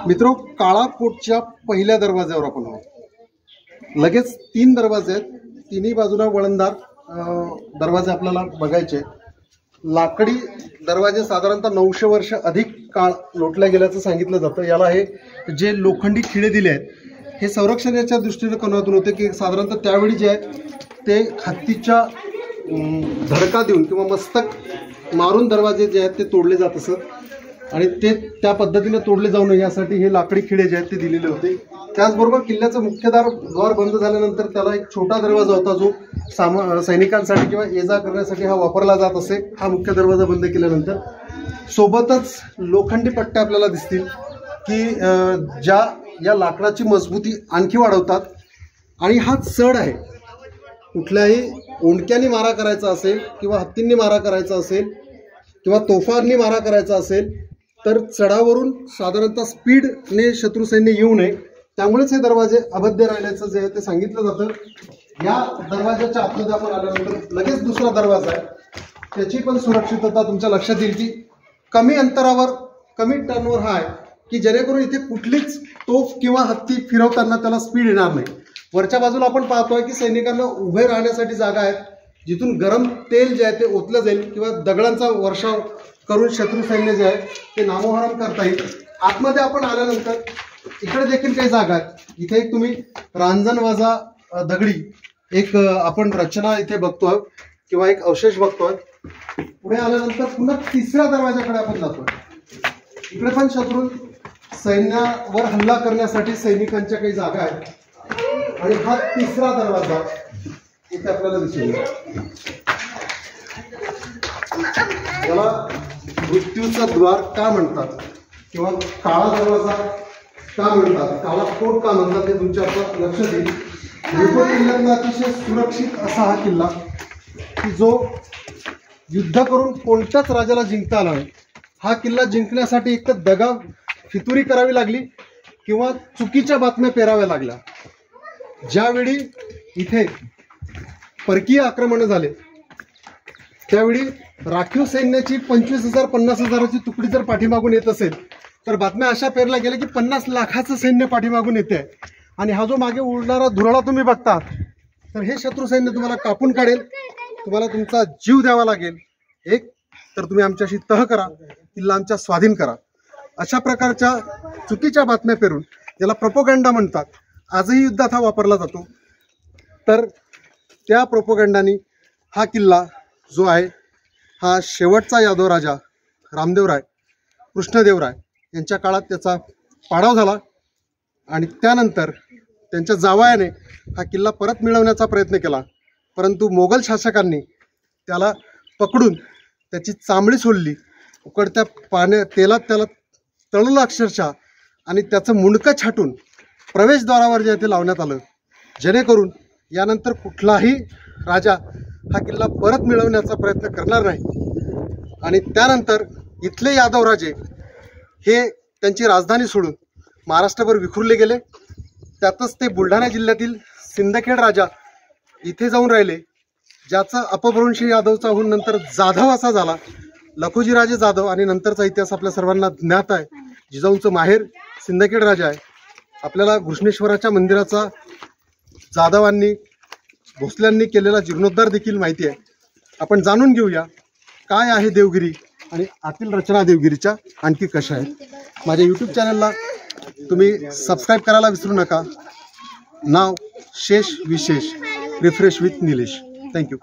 मित्रो, काळा कोटच्या पहिल्या दरवाजावर आपण आहोत। लगेच 3 दरवाजे आहेत, तिन्ही बाजूला वळणदार दरवाजे आपल्याला बघायचे। लाकडी दरवाजे साधारणतः 900 वर्ष अधिक काळ लोटल्या गेल्याचं सांगितलं जातं। याला हे जे लोखंडी खिळे दिले आहेत हे संरक्षणाच्या दृष्टीकोनातून होते की साधारणतः त्यावेळी जे आहे ते हत्तीच्या धडका देऊन किंवा मस्तक मारून दरवाजे जे आहेत ते तोडले जात असत आणि ते त्या पद्धतीने तोडले जाऊ नये यासाठी हे लाकडी खिळे जे आहेत ते दिलेले होते। त्याचबरोबर किल्ल्याचं मुख्य द्वार बंद झाल्यानंतर त्याला एक छोटा दरवाजा होता जो सैनिकांसाठी किंवा ये जा करण्यासाठी हा वापरला जात असे। हा मुख्य दरवाजा बंद केल्यानंतर सोबतच लोखंडी पट्ट्या आपल्याला दिसतील की ज्या या लाकडाची मजबूती आणखी वाढवतात। आणि हा चढ आहे, कुठल्याही ओंडक्याने मारा करायचा असेल किंवा हत्तींनी मारा करायचा असेल किंवा तोफांनी मारा करायचा असेल तर चढावरून साधारणतः स्पीडने शत्रू सैन्य येऊ नये, त्यामुळेच हे दरवाजे अभद्य राहिल्याचं जे आहे ते सांगितलं जातं। या दरवाजाच्या आतमध्ये आपण आल्यानंतर लगेच दुसरा दरवाजा आहे, त्याची पण सुरक्षितता तुमच्या लक्षात येईल की कमी अंतरावर कमी टर्नवर हा आहे की जेणेकरून इथे कुठलीच तोफ किंवा हत्ती फिरवताना त्याला स्पीड येणार नाही। वरच्या बाजूला आपण पाहतोय की सैनिकांना उभे राहण्यासाठी जागा आहेत जिथून गरम तेल जे आहे ते ओतलं जाईल किंवा दगडांचा वर्षाव करून शत्रू सैन्य जे आहे ते नामोहरम करता येईल। आतमध्ये आपण आल्यानंतर इकडे देखील काही जागा आहेत। इथे एक तुम्ही रांजणवाजा दगडी एक आपण रचना इथे बघतोय किंवा एक अवशेष बघतोय। पुढे आल्यानंतर पुन्हा तिसऱ्या दरवाजाकडे आपण जातोय। इकडे पण शत्रू सैन्यावर हल्ला करण्यासाठी सैनिकांच्या काही जागा आहेत आणि हा तिसरा दरवाजा इथे आपल्याला दिसेल। याला मृत्यूचा द्वार का म्हणतात किंवा काळा दरवाजा का म्हणतात, काळा कोट का म्हणतात हे तुमच्या लक्षात येईल। रेपो किल्ल्यातला अतिशय सुरक्षित असा हा किल्ला की जो युद्ध करून कोणत्याच राजाला जिंकता आला नाही। हा किल्ला जिंकण्यासाठी एक तर दगा फितुरी करावी लागली किंवा चुकीच्या बातम्या पेराव्या लागल्या। ज्यावेळी इथे परकीय आक्रमण झाले त्यावेळी राखीव सैन्याची 25,000 50,000ची तुकडी जर पाठीमागून येत असेल तर बातम्या अशा पेरल्या गेल्या की 50 लाखाचं सैन्य पाठीमागून येते आणि हा जो मागे उडणारा धुराळा तुम्ही बघता तर हे शत्रू सैन्य तुम्हाला कापून काढेल, तुम्हाला तुमचा जीव द्यावा लागेल। एक तर तुम्ही आमच्याशी तह करा, किल्ला आमच्या स्वाधीन करा। अशा प्रकारच्या चुकीच्या बातम्या पेरून ज्याला प्रोपोगंडा म्हणतात आजही युद्धात हा वापरला जातो। तर त्या प्रोपोगंडानी हा किल्ला जो आहे हा शेवटचा यादव राजा रामदेवराय कृष्णदेवराय यांच्या काळात त्याचा पाडाव झाला आणि त्यानंतर त्यांच्या जावयाने हा किल्ला परत मिळवण्याचा प्रयत्न केला, परंतु मोगल शासकांनी त्याला पकडून त्याची चांबडी सोडली, उकडत्या तेलात त्याला तळलं अक्षरशः आणि त्याचं मुंडकं छाटून प्रवेशद्वारावर जे ते लावण्यात आलं, जेणेकरून यानंतर कुठलाही राजा हा किल्ला परत मिळवण्याचा प्रयत्न करणार नाही। आणि त्यानंतर इथले यादव राजे हे त्यांची राजधानी सोडून महाराष्ट्रभर विखुरले गेले। त्यातच ते बुलढाणा जिल्ह्यातील सिंदखेड राजा इथे जाऊन राहिले, ज्याचा अपभ्रंश यादवचा होऊन नंतर जाधव असा झाला, लखुजीराजे जाधव। आणि नंतरचा इतिहास आपल्या सर्वांना ज्ञात आहे। जिजाऊंचं माहेर सिंदखेड राजा आहे। आपल्याला घृष्णेश्वराच्या मंदिराचा जाधवांनी भोसल्यांनी केलेला जीर्णोद्धार देखील माहिती आहे। आपण जाणून घेऊया काय आहे देवगिरी आणि आतील रचना देवगिरीच्या आणखी कशा आहेत। माझ्या यूट्यूब चॅनलला तुम्ही सबस्क्राईब करायला विसरू नका। नाव शेष विशेष, रिफ्रेश विथ निलेश। थँक्यू।